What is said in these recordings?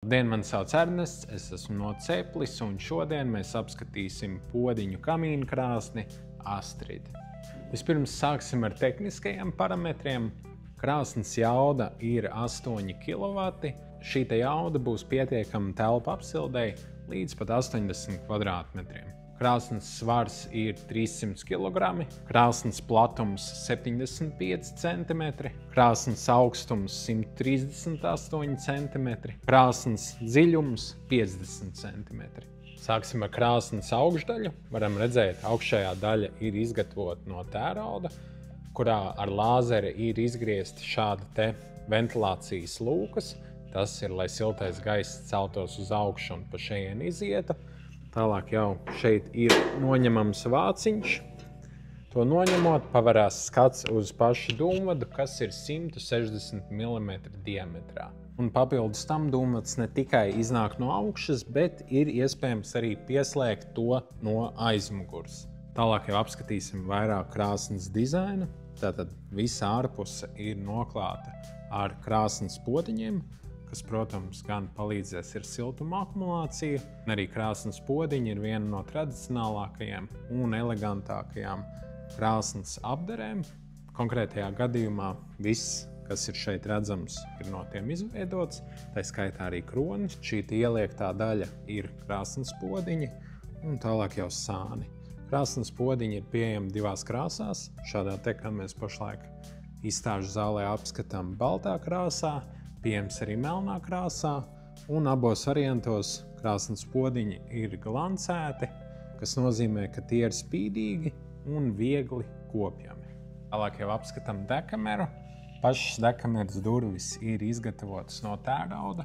Labdien, mani sauc Ernests, es esmu no Ceplis, un šodien mēs apskatīsim podiņu kamīnu krāsni Astrid. Vispirms sāksim ar tehniskajiem parametriem. Krāsnes jauda ir 8 kW. Šī jauda būs pietiekama telpu apsildei līdz pat 80 kvadrātmetriem. Krāsnes svars ir 300 kg, krāsnes platums 75 cm, krāsnes augstums 138 cm, krāsnes dziļums 50 cm. Sāksim ar krāsnes augšdaļu. Varam redzēt, augšējā daļa ir izgatavota no tērauda, kurā ar lāzeri ir izgriezti šādi ventilācijas lūkas. Tas ir, lai siltais gaiss celtos uz augšu un pa šejien izietu. Tālāk jau šeit ir noņemams vāciņš. To noņemot, pavarās skats uz pašu dūmvadu, kas ir 160 mm diametrā. Un papildus tam dūmvads ne tikai iznāk no augšas, bet ir iespējams arī pieslēgt to no aizmugures. Tālāk jau apskatīsim vairāk krāsnes dizaina. Tātad visa ārpuse ir noklāta ar krāsnes podiņiem, kas, protams, gan palīdzēs ar siltuma akumulāciju. Arī krāsnes podiņi ir viena no tradicionālākajām un elegantākajām krāsnes apdarēm. Konkrētajā gadījumā viss, kas ir šeit redzams, ir no tiem izveidots. Tā skaitā arī kronis. Šī ieliektā daļa ir krāsnes podiņi un tālāk jau sāni. Krāsnes podiņi ir pieejami divās krāsās. Šādā kā mēs pašlaik izstāžu zālē apskatām baltā krāsā, pieejams arī melnā krāsā, un abos variantos krāsnes podiņi ir glancēti, kas nozīmē, ka tie ir spīdīgi un viegli kopjami. Tālāk jau apskatām dekameru. Pašas dekameras durvis ir izgatavotas no tērauda.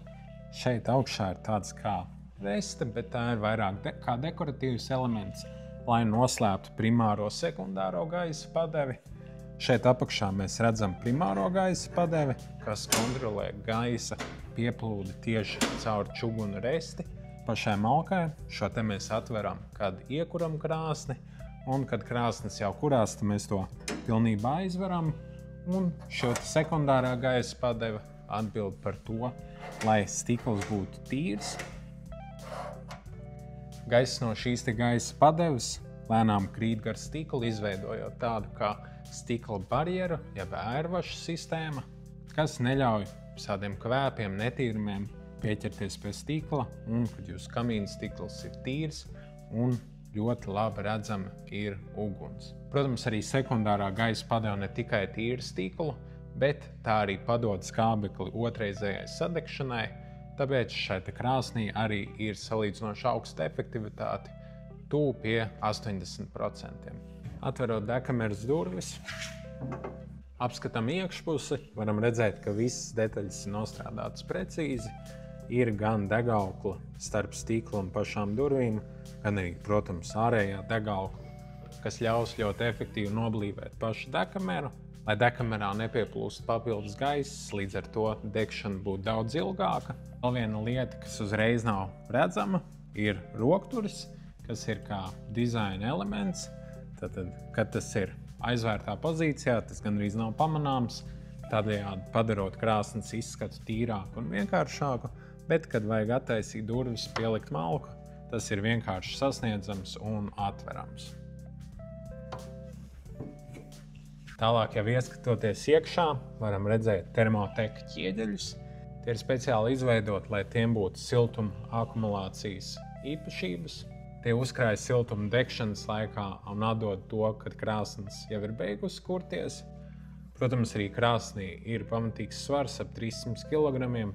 Šeit augšā ir tāds kā veste, bet tā ir vairāk kā dekoratīvs elements, lai noslēptu primāro sekundāro gaisa padevi. Šeit apakšā mēs redzam primāro gaisa padevi, kas kontrolē gaisa pieplūdi tieši caur čugunu resti. Pašai malkai šo te mēs atveram, kad iekuram krāsni, un kad krāsnes jau kurās, tad mēs to pilnībā aizveram. Un šo sekundārā gaisa padeve atbild par to, lai stikls būtu tīrs. Gaiss no šīs gaisa padeves lēnām krīt gar stiklu, izveidojot tādu kā stikla barjeru, jeb ērvašu sistēma, kas neļauj šādiem kvēpiem, netīrumiem pieķerties pie stikla, un kad jūsu kamīna stikls ir tīrs un ļoti labi redzama ir uguns. Protams, arī sekundārā gaisa padeva ne tikai tīru stiklu, bet tā arī padod skābekli otrreizējai sadegšanai, tāpēc šai krāsnī arī ir salīdzinoši augsta efektivitāte, tuvu pie 80%. Atverot dekameras durvis, apskatām iekšpusi, varam redzēt, ka visas detaļas ir nostrādātas precīzi. Ir gan degaukla starp stiklu un pašām durvīm, gan arī, protams, ārējā degaukla, kas ļaus ļoti efektīvi noblīvēt pašu dekameru, lai dekamerā nepieplūst papildus gaiss, līdz ar to degšana būtu daudz ilgāka. Vēl viena lieta, kas uzreiz nav redzama, ir rokturis, kas ir kā dizaina elements. Tātad, kad tas ir aizvērtā pozīcijā, tas gandrīz nav pamanāms, tādējādi padarot krāsnes izskatu tīrāku un vienkāršāku, bet, kad vajag attaisīt durvis, pielikt malku, tas ir vienkārši sasniedzams un atverams. Tālāk jau ieskatoties iekšā, varam redzēt termoteka ķieģeļus. Tie ir speciāli izveidoti, lai tiem būtu siltuma akumulācijas īpašības. Tie uzkrāja siltumu degšanas laikā un atdod to, kad krāsnes jau ir beigusi kurties. Protams, arī krāsnī ir pamatīgs svars ap 300 kg.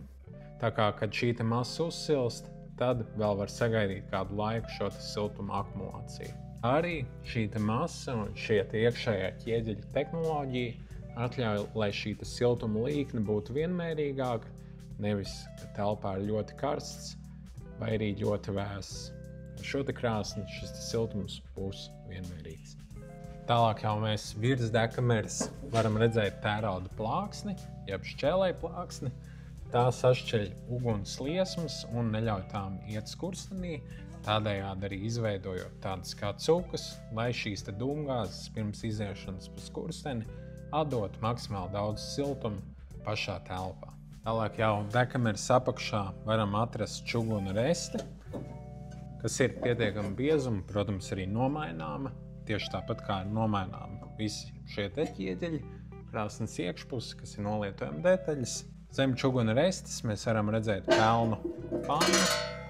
Tā kā, kad šī masa uzsilst, tad vēl var sagaidīt kādu laiku šo siltuma akumulāciju. Arī šī masa un šie iekšējā ķieģeļa tehnoloģija atļauj, lai šī siltuma līkne būtu vienmērīgāka, nevis, ka telpā ir ļoti karsts vai arī ļoti vēss. Ar šo krāsni šis siltums būs vienmērīgs. Tālāk jau mēs virs dekameras varam redzēt tērauda plāksni, jeb šķēlēju plāksni. Tā sašķeļ uguns liesmas un neļauj tām iet skurstenī, tādējādi arī izveidojot tādas kā cukas, lai šīs dūmgāzes pirms iziešanas pa skursteni atdot maksimāli daudz siltuma pašā telpā. Tālāk jau dekameras apakšā varam atrast čuguna resti, kas ir pietiekami biezuma, protams, arī nomaināma. Tieši tāpat kā ir nomaināma visi šie te ķieģeļi, krāsnes iekšpuse, kas ir nolietojama detaļas. Zem čuguna restes mēs varam redzēt pelnu pannu,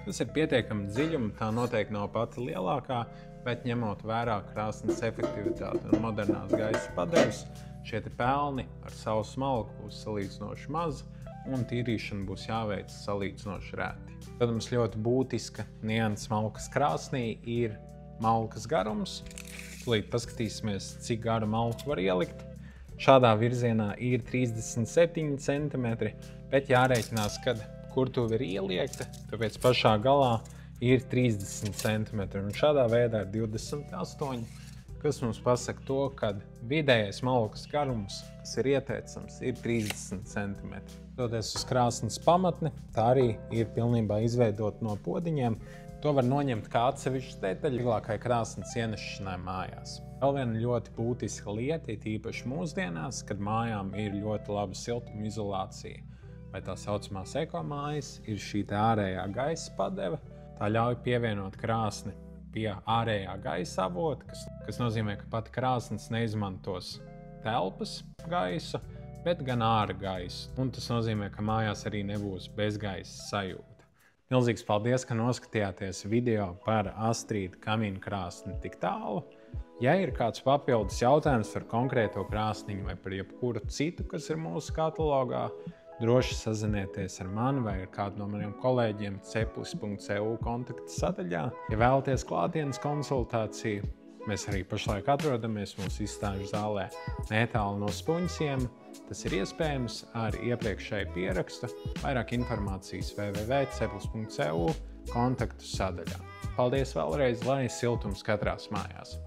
kas ir pietiekami dziļuma, tā noteikti nav pati lielākā, bet ņemot vērā krāsnes efektivitāti un modernās gaisa padevas, šie te pelni ar savu smalku būs salīdzinoši mazi un tīrīšana būs jāveic salīdzinoši rēti. Protams, ļoti būtiska nianses malkas krāsnī ir malkas garums. Tūlīt paskatīsimies, cik garu malku var ielikt. Šādā virzienā ir 37 cm, bet jārēķinās, kad kurtuve ir ieliekta, tāpēc pašā galā ir 30 cm, un šādā veidā ir 28, kas mums pasaka to, ka vidējais malkas garums, kas ir ieteicams, ir 30 cm. Doties uz krāsnes pamatni, tā arī ir pilnībā izveidota no podiņiem. To var noņemt kā atsevišķu detaļu vieglākai krāsnes ienešanai mājās. Vēl viena ļoti būtiska lieta, īpaši mūsdienās, kad mājām ir ļoti laba siltuma izolācija, vai tā saucamās ekomājas, ir šī ārējā gaisa padeve. Tā ļauj pievienot krāsni pie ārējā gaisa avota, kas nozīmē, ka pati krāsnes neizmantos telpas gaisu, bet gan ārā gaisu. Un tas nozīmē, ka mājās arī nebūs bezgaisa sajūta. Milzīgs paldies, ka noskatījāties video par Astrid kamīnu krāsni tik tālu. Ja ir kāds papildus jautājums par konkrēto krāsniņu vai par jebkuru citu, kas ir mūsu katalogā, droši sazinieties ar mani vai ar kādu no maniem kolēģiem ceplis.eu kontakta sadaļā. Ja vēlaties klātienes konsultāciju, mēs arī pašlaik atrodamies mūsu izstāžu zālē netālu no Spunķiem. Tas ir iespējams ar iepriekšēju pierakstu. Vairāk informācijas www.ceplis.eu kontaktu sadaļā. Paldies vēlreiz, lai siltums katrās mājās!